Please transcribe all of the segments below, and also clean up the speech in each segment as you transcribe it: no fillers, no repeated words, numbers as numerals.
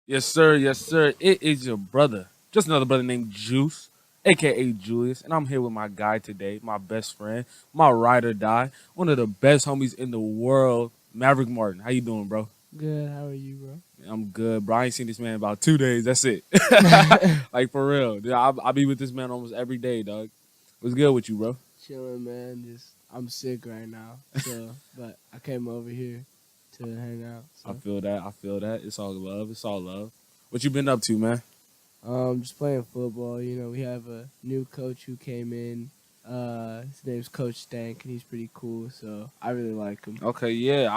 Yes, sir. Yes, sir. It is your brother. Just another brother named Juice, aka Julius. And I'm here with my guy today, my best friend, my ride or die, one of the best homies in the world, Maverick Martin. How you doing, bro? Good. How are you, bro? I'm good, bro. I ain't seen this man in about 2 days. That's it. Like, for real. Dude, I be with this man almost every day, dog. What's good with you, bro? Chilling, man. Just I'm sick right now, but I came over here to hang out. I So, feel that. I feel that. It's all love. It's all love. What you been up to, man? just playing football. We have a new coach who came in. His name's Coach Stank, and he's pretty cool. So I really like him. Okay, yeah,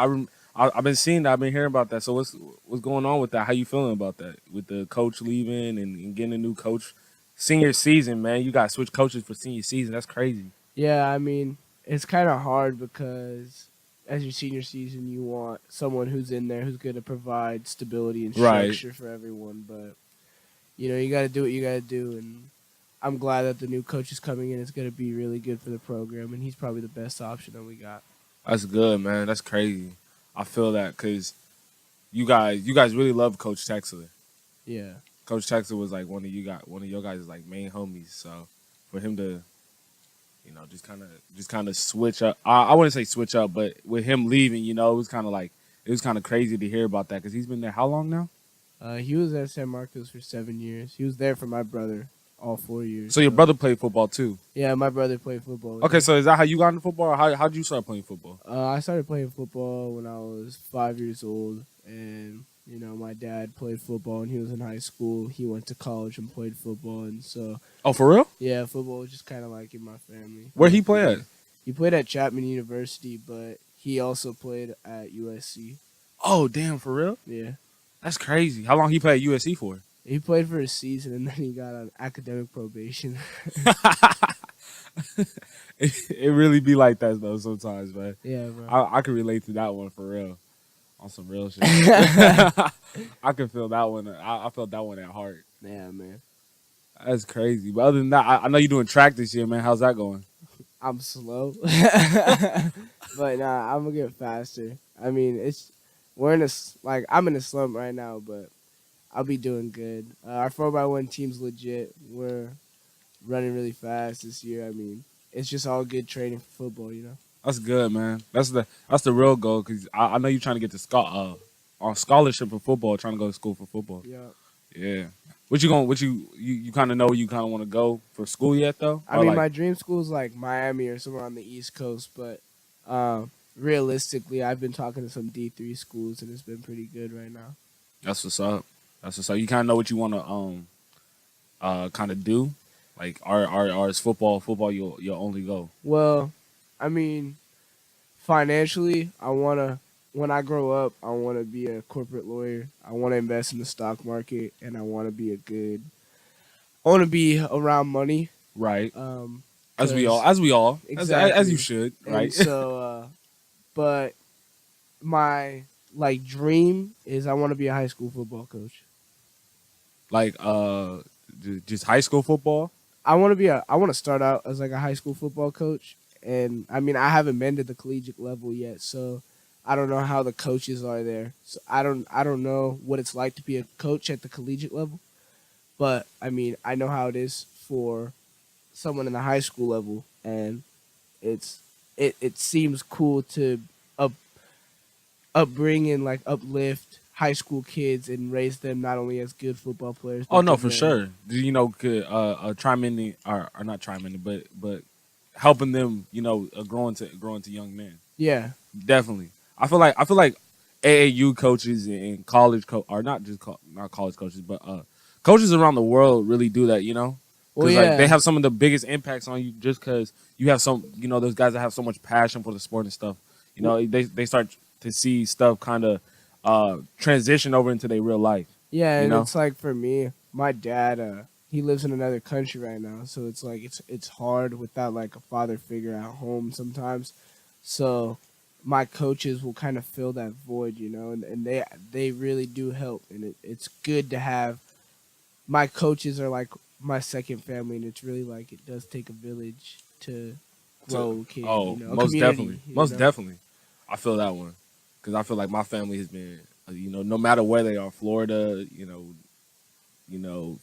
I've been seeing that. I've been hearing about that. So what's going on with that? How you feeling about that? With the coach leaving and getting a new coach, senior season, man. You got to switch coaches for senior season. That's crazy. Yeah, I mean, it's kind of hard because as your senior season, you want someone who's in there who's going to provide stability and Right. structure for everyone, but you got to do what you got to do. And I'm glad that the new coach is coming in. It's going to be really good for the program, and he's probably the best option that we got. That's good, man. That's crazy. I feel that because you guys really love Coach Texler. Yeah. Coach Texler was like one of your guys' like main homies. So for him to just kind of switch up. I wouldn't say switch up, but with him leaving, it was kind of crazy to hear about that because he's been there how long now? He was at San Marcos for 7 years. He was there for my brother all 4 years. So your brother played football too. Yeah, my brother played football. With Okay, me. so is that how you got into football, or how'd you start playing football? I started playing football when I was 5 years old, and my dad played football when he was in high school. He went to college and played football, and so Oh, for real? yeah, football was just kind of like in my family. Where he play at? He played at Chapman University, but he also played at USC. Oh, damn, for real? Yeah, That's crazy. How long he played at USC for? he played for a season, and then he got on academic probation. It really be like that though sometimes, man. Yeah, bro. I can relate to that one for real. On some real shit. I can feel that one. I felt that one at heart. Yeah, man. That's crazy. But other than that, I know you're doing track this year, man. How's that going? I'm slow, but nah, I'm gonna get faster. I mean, we're in like I'm in a slump right now, but I'll be doing good. Our 4x1 team's legit. We're running really fast this year. I mean, it's just all good training for football. That's good, man. That's the real goal because I know you're trying to get to on scholarship for football, trying to go to school for football. Yeah. Yeah. You kind of know where you kind of want to go for school yet though? I mean, my dream school is like Miami or somewhere on the East Coast, but realistically, I've been talking to some D3 schools, and it's been pretty good right now. That's what's up. That's what's up. You kind of know what you want to kind of do. Like, or is football you'll only go. Well, I mean, financially, when I grow up, I want to be a corporate lawyer. I want to invest in the stock market, and I want to be around money. Right. Um, As we all, 'Cause- as exactly. you should, And right? so, but my like dream is I want to be a high school football coach. Like, just high school football. I want to start out as like a high school football coach, and I mean I haven't been to the collegiate level yet, so I don't know how the coaches are there. So I don't know what it's like to be a coach at the collegiate level, but I mean I know how it is for someone in the high school level, and it's it seems cool to up upbring and like uplift high school kids and raise them not only as good football players. Oh But no, good for men. sure. Do you know could chime in or not chime in, but helping them, growing to young men. Yeah, Definitely. I feel like AAU coaches and college or not just not college coaches, but coaches around the world really do that. well, Because like they yeah. have some of the biggest impacts on you just because you have those guys that have so much passion for the sport and stuff. They start to see stuff kind of transition over into their real life. Yeah, You and know. it's like for me, my dad, he lives in another country right now, so it's like it's hard without like a father figure at home sometimes. So my coaches will kind of fill that void, and they really do help, and it's good to have my coaches are like my second family, and it's really like it does take a village to grow a kid, Oh, a most community, definitely, most definitely. I feel that one because I feel like my family has been No matter where they are, Florida,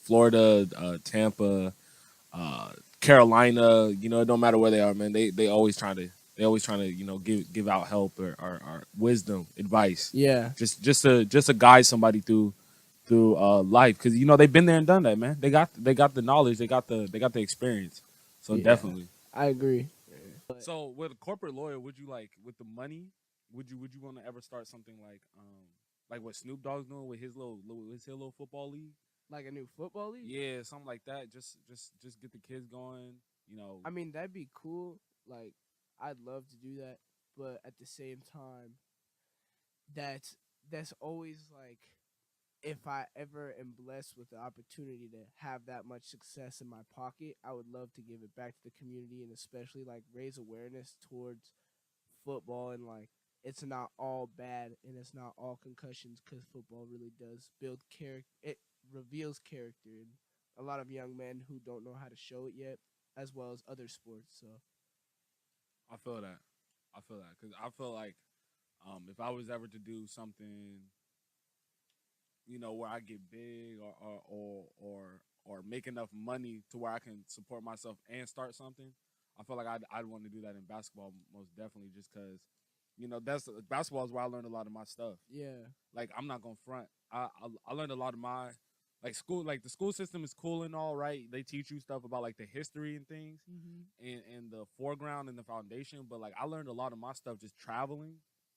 Florida, Tampa, uh, Carolina, it don't matter where they are, man. They always trying to give out help or wisdom, advice, Yeah, just to guide somebody through life, because they've been there and done that, man. They got the knowledge, they got the experience, so yeah, definitely. I agree. But So with a corporate lawyer, would you like with the money? Would you want to ever start something like what Snoop Dogg's doing with his little football league? like a new football league, Yeah, something like that. Just get the kids going. You know, I mean, that'd be cool. Like, I'd love to do that, but at the same time, that's that's always like, if I ever am blessed with the opportunity to have that much success in my pocket, I would love to give it back to the community and especially like raise awareness towards football and like it's not all bad and it's not all concussions because football really does build character. It reveals character in a lot of young men who don't know how to show it yet, as well as other sports. So I feel that. I feel that because I feel like if I was ever to do something, where I get big or make enough money to where I can support myself and start something, I feel like I'd want to do that in basketball most definitely, just because that's basketball is where I learned a lot of my stuff. yeah, Like I'm not gonna front. I learned a lot of my like school. Like the school system is cool and all right. They teach you stuff about like the history and things, hmm, and the foreground and the foundation. But like I learned a lot of my stuff just traveling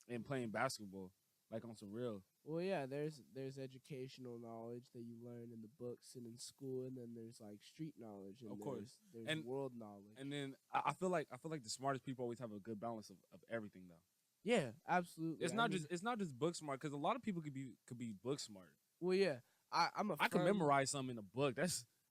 and playing basketball, like on some real. well, yeah. There's educational knowledge that you learn in the books and in school, and then there's like street knowledge, and Of course. there's And world knowledge. and then I feel like the smartest people always have a good balance of everything though. Yeah, absolutely. It's I not mean, just it's not just book smart, because a lot of people could be book smart. well, yeah. I'm a I can firm. memorize something in a book.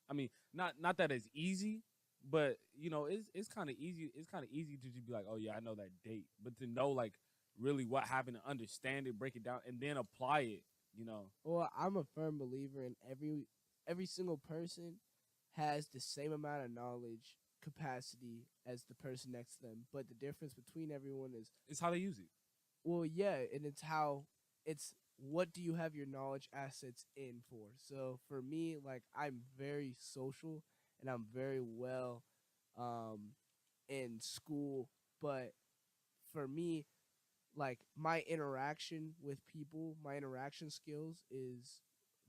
I mean, not that it's easy, but it's kind of easy. It's kind of easy to just be like, oh yeah, I know that date, but to know like really what happened, to understand it, break it down, and then apply it. You know, Well, I'm a firm believer in every single person has the same amount of knowledge capacity as the person next to them, but the difference between everyone is, it's how they use it. well, yeah, and it's how it's what do you have your knowledge assets in for? So for me, like I'm very social and I'm very well um in school, but for me, like my interaction with people, my interaction skills is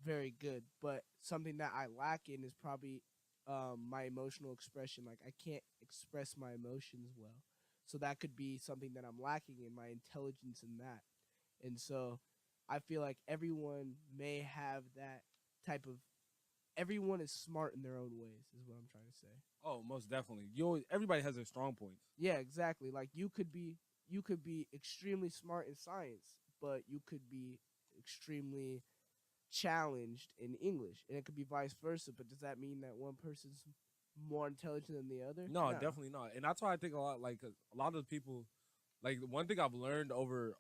very good, but something that I lack in is probably my emotional expression. Like I can't express my emotions well. So that could be something that I'm lacking in, my intelligence in that. And so I feel like everyone may have that type of, everyone is smart in their own ways is what I'm trying to say. Oh, most definitely. Everybody has their strong points. Yeah, exactly. Like you could be extremely smart in science, but you could be extremely challenged in English, and it could be vice versa. But does that mean that one person's more intelligent than the other? No, No. definitely not. And that's why I think a lot, like a lot of the people, like the one thing I've learned over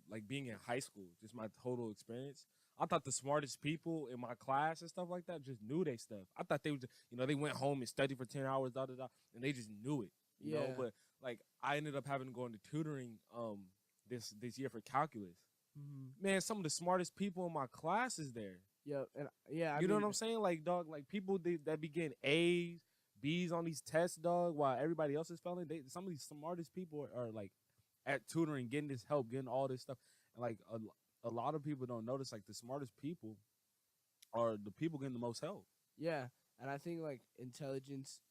like being in high school, just my total experience. I thought the smartest people in my class and stuff like that just knew their stuff. I thought they would, they went home and studied for 10 hours, da da da, and they just knew it, Yeah. But like I ended up having to go into tutoring this year for calculus. Mm-hmm. Man, some of the smartest people in my class is there. Yeah. And yeah, I You know what mean, I'm saying? Like, dog, like people that be getting A's, B's on these tests, dog, while everybody else is failing. Some of these smartest people are like at tutoring, getting this help, getting all this stuff. And like a lot of people don't notice, like the smartest people are the people getting the most help. yeah, and I think like intelligence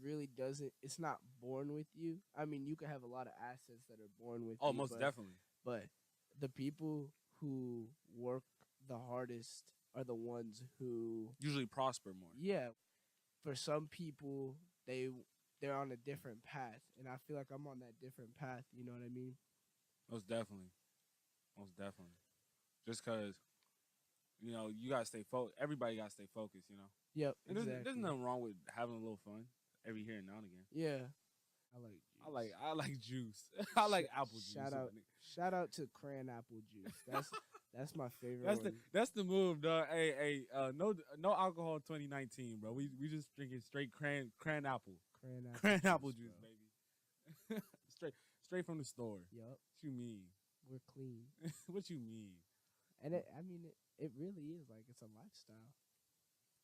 really doesn't, it's not born with you. I mean, you can have a lot of assets that are born with Oh, you, most definitely. but the people who work the hardest are the ones who, Usually prosper more. yeah, for some people they're on a different path, and I feel like I'm on that different path, you know what I mean? Most definitely. Most definitely. Just because, you got to stay focused. Everybody got to stay focused, Yep, And there's exactly. nothing wrong with having a little fun every here and now and again. Yeah, I like I like juice. I like juice. I like apple juice. Shout out, shout out to cran apple juice. That's my favorite That's the one. that's the move, dog. Hey, no alcohol 2019, bro. We just drinking straight cran apple, Cran apple cran apple juice, juice, bro. baby. straight straight from the store. Yup. What you mean? we're clean. What you mean? And I mean, it really is like it's a lifestyle.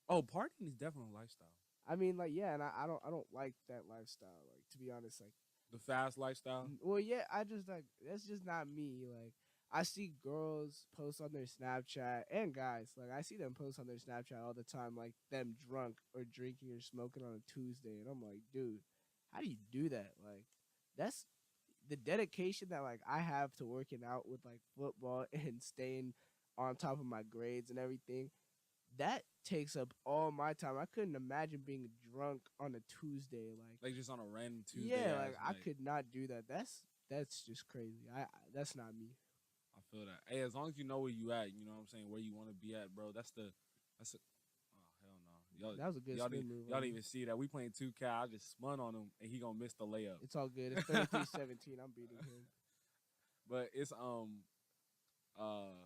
Oh, partying is definitely a lifestyle. I mean, like, yeah, and I don't like that lifestyle. Like, to be honest, like, The fast lifestyle. well, yeah, I just like that's just not me. Like, I see girls post on their Snapchat and guys, like, I see them post on their Snapchat all the time, like them drunk or drinking or smoking on a Tuesday, and I'm like, dude, how do you do that? Like, that's the dedication that like I have to working out with like football and staying on top of my grades and everything. That takes up all my time. I couldn't imagine being drunk on a Tuesday. Like, Like just on a random Tuesday yeah, like ass I night. could not do that. That's just crazy. That's not me. I feel that. Hey, as long as you know where you at, you know what I'm saying, where you want to be at, bro. That's a. Oh hell no, That was a good spin move. y'all didn't even see that. We playing 2K. I just spun on him and he gonna miss the layup. It's all good. It's 33-17. I'm beating him. But it's uh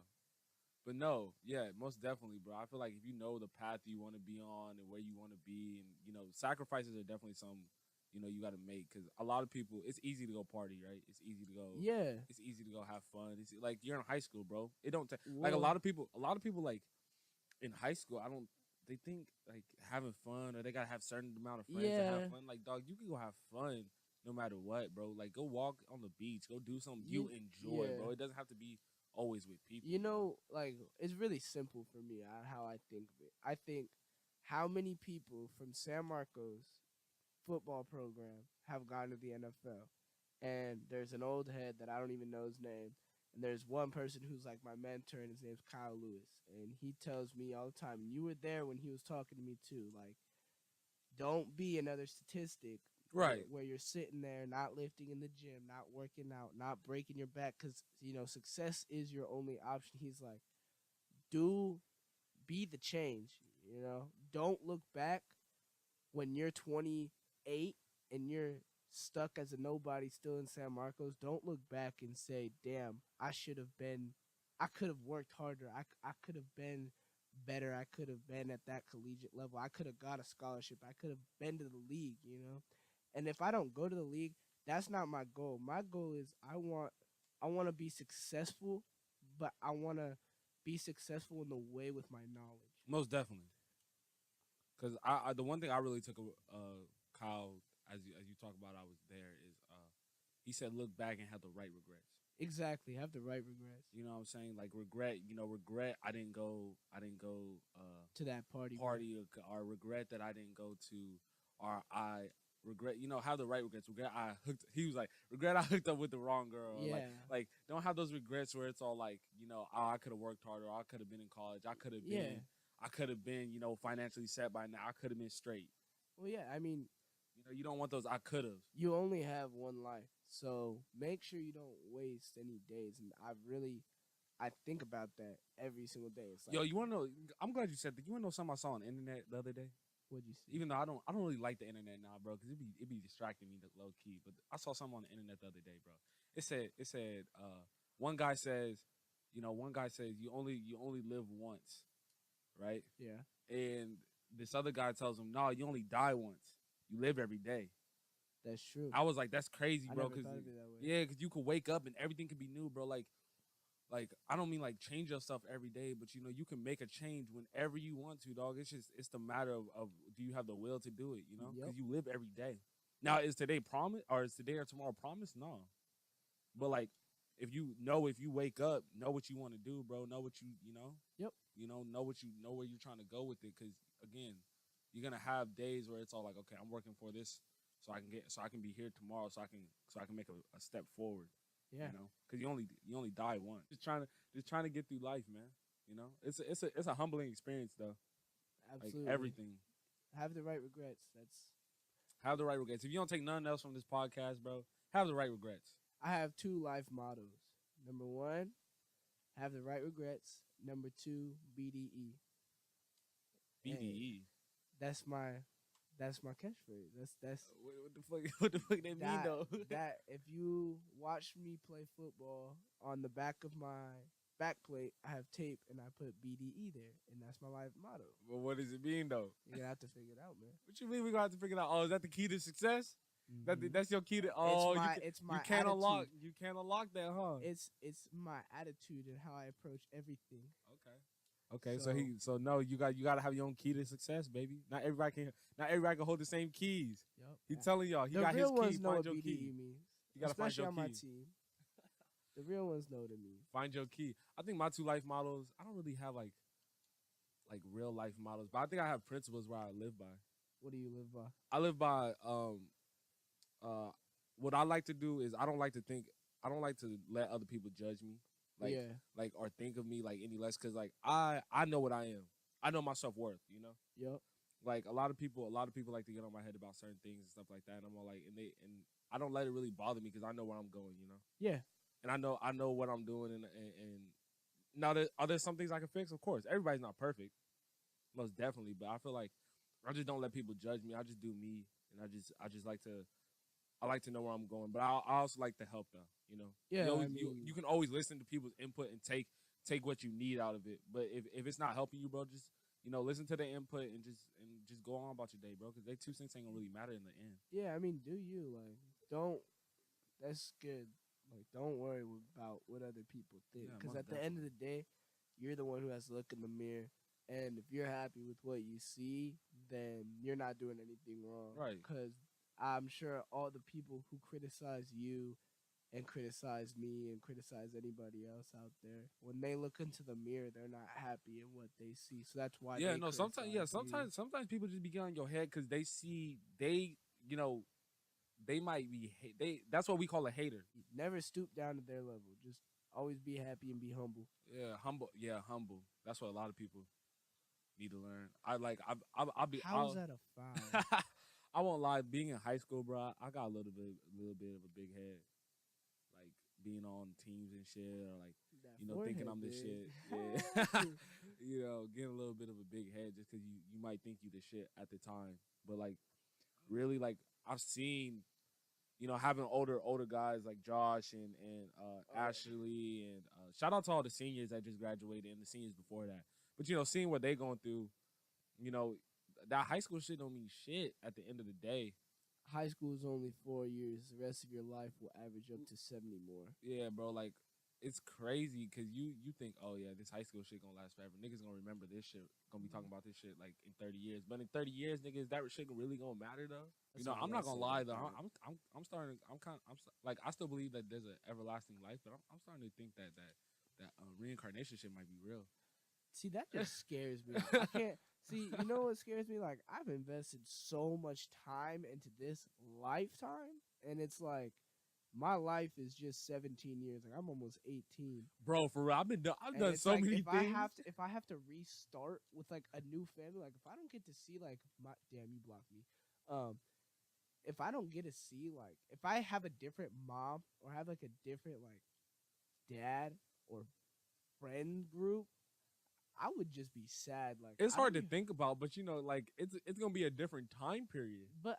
but no, yeah, most definitely, bro. I feel like if you know the path you want to be on and where you want to be, and you know, sacrifices are definitely some, you know, you got to make because a lot of people, it's easy to go party, right? It's easy to go, Yeah. it's easy to go have fun. It's like you're in high school, bro. It don't like Well, a lot of people like in high school. I don't. They think like having fun or they gotta have certain amount of friends to have yeah. fun. Like dog, you can go have fun no matter what, bro. Like go walk on the beach, go do something you enjoy, bro. Yeah. It doesn't have to be always with people, You you know. know, like it's really simple for me how I think of it. I think how many people from San Marcos football program have gone to the NFL. And there's an old head that I don't even know his name. And there's one person who's like my mentor, and his name's Kyle Lewis. And he tells me all the time, and you were there when he was talking to me too, like, don't be another statistic Right. where you're sitting there not lifting in the gym, not working out, not breaking your back because, you know, success is your only option. He's like, do be the change, you know? Don't look back when you're 28 and you're stuck as a nobody still in San Marcos. Don't look back and say, damn, I could have worked harder. I could have been better. I could have been at that collegiate level. I could have got a scholarship. I could have been to the league, you know? And if I don't go to the league, that's not my goal. My goal is I want to be successful, but I want to be successful in the way with my knowledge. Most definitely. Because the one thing I really took Kyle as you talk about I was there is he said look back and have the right regrets. Exactly. Have the right regrets You know what I'm saying? Like regret, you know, regret I didn't go to that party. party or regret that I didn't go to or I regret, you know, have the right regrets. Regret I hooked he was like, regret I hooked up with the wrong girl. Or Yeah. like don't have those regrets where it's all like, you know, oh, I could have worked harder, or I could have been in college, Yeah. I could have been, you know, financially set by now. I could have been straight. Well, yeah. I mean, You know, you don't want those I could have. you only have one life, so make sure you don't waste any days. And I think about that every single day. It's like, Yo, you wanna know I'm glad you said that. You wanna know something I saw on the internet the other day? what'd you see? Even though I don't really like the internet now, bro, because it be distracting me low key. But I saw something on the internet the other day, bro. It said one guy says, you know, one guy says you only live once, right? Yeah, And this other guy tells him, no, you only die once. You live every day. that's true. I was like, that's crazy, I bro. never Cause thought of it that way. yeah, because you could wake up and everything could be new, bro. Like I don't mean like change yourself every day, but you know you can make a change whenever you want to, dog. It's the matter of do you have the will to do it, you know? Yep. Because you live every day. Now is today promise or is today or tomorrow promise? No, but like if you wake up, know what you want to do, bro. Know what you know. Yep. You know what you know where you're trying to go with it. Because again, you're gonna have days where it's all like, okay, I'm working for this, so I can be here tomorrow, so I can make a step forward. Yeah. You know, because you only die once. Just trying to get through life, man. You know, it's a humbling experience though. Like Absolutely. everything. Have the right regrets. That's. Have the right regrets. If you don't take nothing else from this podcast, bro, have the right regrets. I have two life mottos. Number one, have the right regrets. Number two, BDE. Hey, BDE. that's my catchphrase. That's What the fuck? What the fuck they mean though? that if you watch me play football, on the back of my back plate I have tape and I put BDE there, and that's my life motto. But what does it mean though? You're gonna have to figure it out, man. What you mean we gonna have to figure it out? Oh, is that the key to success? That's your key to. It's Oh, my it's you my can't unlock attitude. you can't unlock that, huh? It's my attitude and how I approach everything. Okay. Okay, so So, no, you got to have your own key to success, baby. Not everybody can hold the same keys. yep. He telling y'all he The got his real key. ones know Find what your BDE key. means, You got to find especially your on my key. team. The real ones know what it means. Find your key. I think my two life models. I don't really have like real life models, but I think I have principles where I live by. What do you live by? I live by uh what I like to do is I don't like to let other people judge me Yeah. or think of me like any less cuz like I know what I am. I know my self-worth, you know? Yep. Like a lot of people like to get on my head about certain things and stuff like that and I'm all like and I don't let it really bother me cuz I know where I'm going, you know? Yeah. And I know what I'm doing and now are there some things I can fix? Of course. Everybody's not perfect, most definitely, but I feel like I just don't let people judge me. I just do me and I just I like to know where I'm going, but I also like to help though. You know, Yeah. I you mean, can always listen to people's input and take what you need out of it. But if it's not helping you, bro, just listen to the input and just go on about your day, bro. Because they 2 cents ain't gonna really matter in the end. yeah. I mean, do you like? Don't. That's good. Like, don't worry about what other people think, Yeah, because most at the end of definitely. the day, you're the one who has to look in the mirror. And if you're happy with what you see, then you're not doing anything wrong. Right. Because I'm sure all the people who criticize you and criticize me and criticize anybody else out there, when they look into the mirror, they're not happy in what they see. So that's why Yeah. they No. Sometimes. Yeah. criticize you. Sometimes people just be getting on your head because they see you know they might be they. That's what we call a hater. Never stoop down to their level. Just always be happy and be humble. Yeah. Humble. Yeah. Humble. That's what a lot of people need to learn. I like. I'll be. How is that a foul? I won't lie. Being in high school, bro, I got a little bit of a big head. Like being on teams and shit, or like That thinking forehead I'm the big. shit. Yeah, getting a little bit of a big head just because you might think you the shit at the time, but like really, like I've seen, having older guys like Josh and Oh, Ashley and shout out to all the seniors that just graduated and the seniors before that. But seeing what they going through, you know, that high school shit don't mean shit at the end of the day. high school is only 4 years. The rest of your life will average up to 70 more. Yeah, bro, like it's crazy because you think, oh yeah, this high school shit gonna last forever. Niggas gonna remember this shit, gonna be talking about this shit like in 30 years. But in 30 years, nigga, is that shit really gonna matter though? That's all I I'm gotta not gonna say lie about though. that. I'm starting. I'm kind. Like I still believe that there's an everlasting life, but I'm starting to think that reincarnation shit might be real. See, that just scares me. I can't see. You know what scares me? Like, I've invested so much time into this lifetime, and it's like my life is just 17 years. Like, I'm almost 18. Bro, for real, I've And done it's so like many things. if I have to restart with like a new family, like if I don't get to see like my damn, you blocked me. Um, if I don't get to see like if I have a different mom or have like a different like dad or friend group, I would just be sad. Like It's I hard don't to even. think about, but like it's gonna be a different time period. But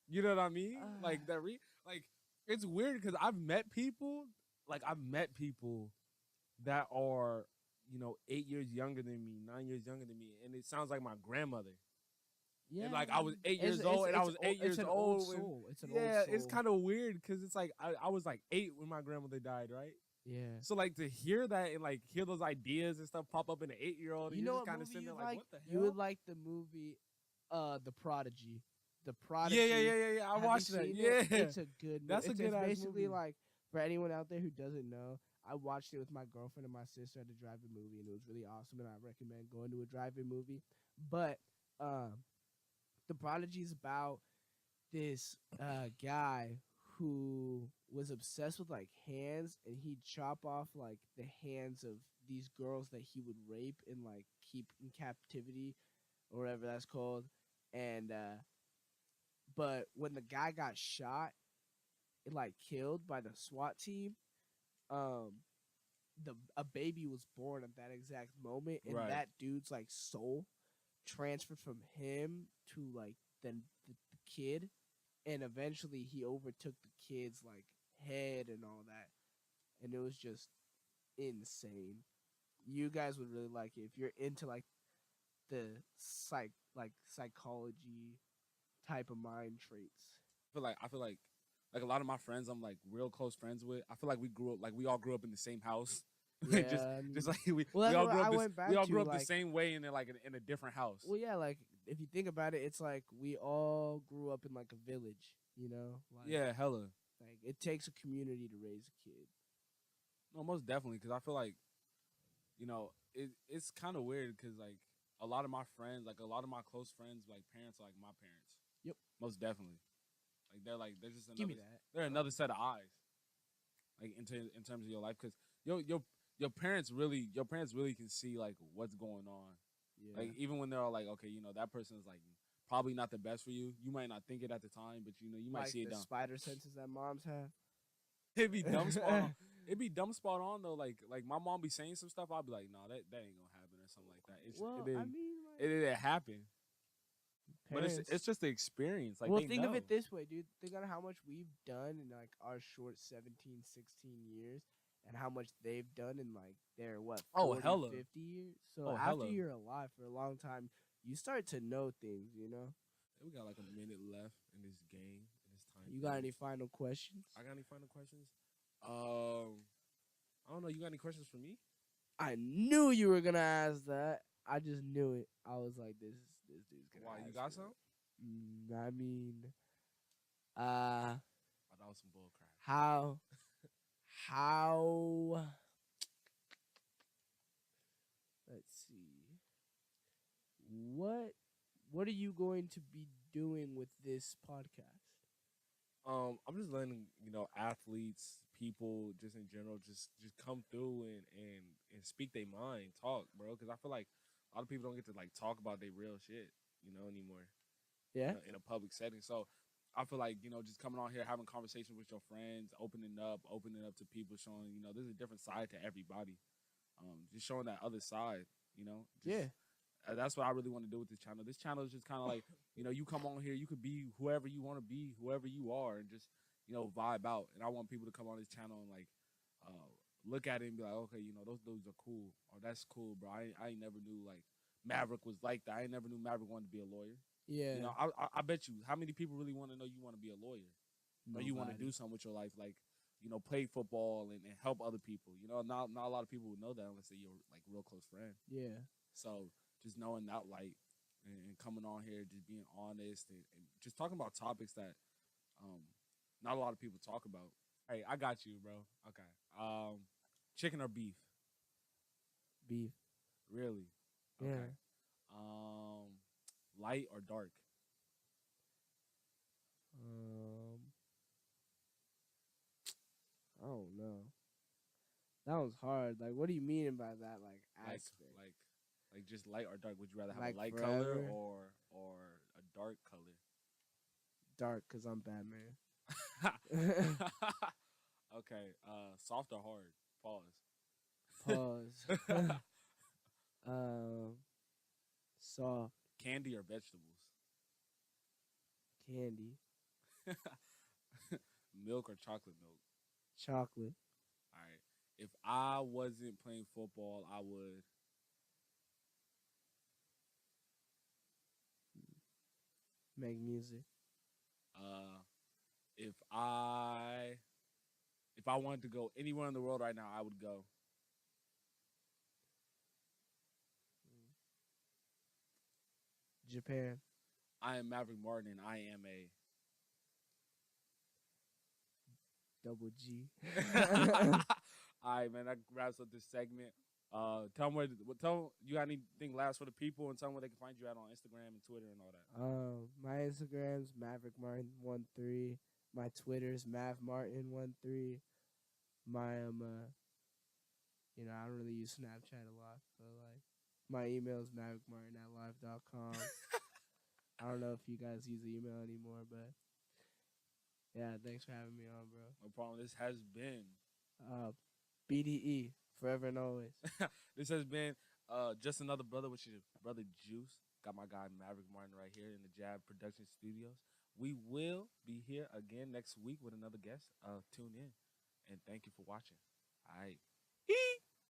You know what I mean? uh, Like like it's weird because I've met people that are 8 years younger than me, 9 years younger than me, and it sounds like my grandmother. And like I yeah, was 8 years old, and I was eight it's years an old old when soul. It's an old yeah, it's soul. kind of weird because it's like I was like 8 when my grandmother died, right? Yeah. So like to hear that and like hear those ideas and stuff pop up in an 8 year old, and You you're know just what kind of movie sitting there you'd like, like? what the You would hell? like the movie, The Prodigy. The Yeah, yeah, yeah, Prodigy. yeah, yeah. I Have you watched that. seen it? Yeah, It's a good movie. that's a good It's ass basically movie. like for anyone out there who doesn't know. I watched it with my girlfriend and my sister at a drive-in movie, and it was really awesome. And I recommend going to a drive-in movie. But um, The Prodigy is about this guy who was obsessed with like hands, and he'd chop off like the hands of these girls that he would rape and like keep in captivity or whatever that's called. And but when the guy got shot and like killed by the SWAT team, um, the a baby was born at that exact moment, and Right. that dude's like soul transferred from him to like the kid, and eventually he overtook the kid's like head and all that, and it was just insane. You guys would really like it if you're into like the psychology type of mind traits. I feel like a lot of my friends I'm like real close friends with. I feel like we all grew up in the same house. just Yeah, just and like we, well, we that's all what grew up I this went we back all grew to. up the Like, same way and then like in a different house. well, yeah, like if you think about it, it's like we all grew up in like a village. You know, Yeah, hella. like it takes a community to raise a kid. No, most definitely because I feel like it's kind of weird because like a lot of my friends, like a lot of my close friends, like parents are like my parents. Yep, Most definitely. Like they're just give me another that. they're another set of eyes like in terms of your life because your parents really can see like what's going on. Like Yeah, even when they're all like, okay, that person is like probably not the best for you. You might not think it at the time, but you might like see it the down. spider senses that moms have. It'd be dumb spot on. It'd be dumb spot on though. Like my mom be saying some stuff. I'll be like, no, that ain't gonna happen or something like that. It Well, I didn't mean, it like didn't happen. But it's parents. just the experience. Like Well, they think of it know. this way, dude. Think on how much we've done in like our short 17, 16 years and how much they've done in like their what, Oh 40, hella. 50 years. So Oh after hella. you're alive for a long time, you start to know things, you know? We got like a minute left in this game, in this time You got period. any final questions? I got any final questions? Um, I don't know. You got any questions for me? I knew you were gonna ask that. I just knew it. I was like, this dude's gonna Why you ask got me that. some? I mean, uh, Oh, that was some bull crap. how let's see. What are you going to be doing with this podcast? I'm just letting athletes, people, just in general, just come through and speak their mind, talk, bro. Because I feel like a lot of people don't get to like talk about their real shit, anymore. Yeah? In a public setting. So I feel like just coming on here, having conversations with your friends, opening up to people, showing there's a different side to everybody. Just showing that other side. Just Yeah. that's what I really want to do with this channel. This channel is just kind of like you come on here, you could be whoever you want to be, whoever you are, and just vibe out. And I want people to come on this channel and like uh, look at it and be like, okay, those dudes are cool, or that's cool, bro. I ain't never knew like Maverick was like that. I ain't never knew Maverick wanted to be a lawyer. Yeah. I bet you how many people really want to know you want to be a lawyer or you want to do Nobody. something with your life, like play football and help other people. Not a lot of people would know that unless they're your like real close friend. Yeah. So just knowing that light and coming on here, just being honest and just talking about topics that um, not a lot of people talk about. Hey, I got you, bro. Okay. Chicken or beef? Beef. Really? Okay. Yeah. Um, light or dark? Um I don't know. That was hard. Like what do you mean by that like Like aspect? like like just light or dark? Would you rather have a Like light color forever? or a dark color? Dark cuz I'm Batman. Okay. Soft or hard? Pause. Pause. um Soft Candy or vegetables? candy, Milk or chocolate milk? chocolate, All right. If I wasn't playing football, I would. make music. Uh, if I if I wanted to go anywhere in the world right now, I would go. Japan. I am Maverick Martin, and I am a. Double G. All right, man. That wraps up this segment. Tell them tell you got anything last for the people, and tell them where they can find you at on Instagram and Twitter and all that. My Instagram's Maverick Martin 13. My Twitter's Mav Martin 13. My I don't really use Snapchat a lot, but like my email is maverickmartin@live.com. I don't know if you guys use email anymore, but yeah, thanks for having me on, bro. No problem. This has been BDE forever and always. this has been just another brother, which is brother Juice. Got my guy Maverick Martin right here in the J.A.B Production Studios. We will be here again next week with another guest. Tune in and thank you for watching. All right.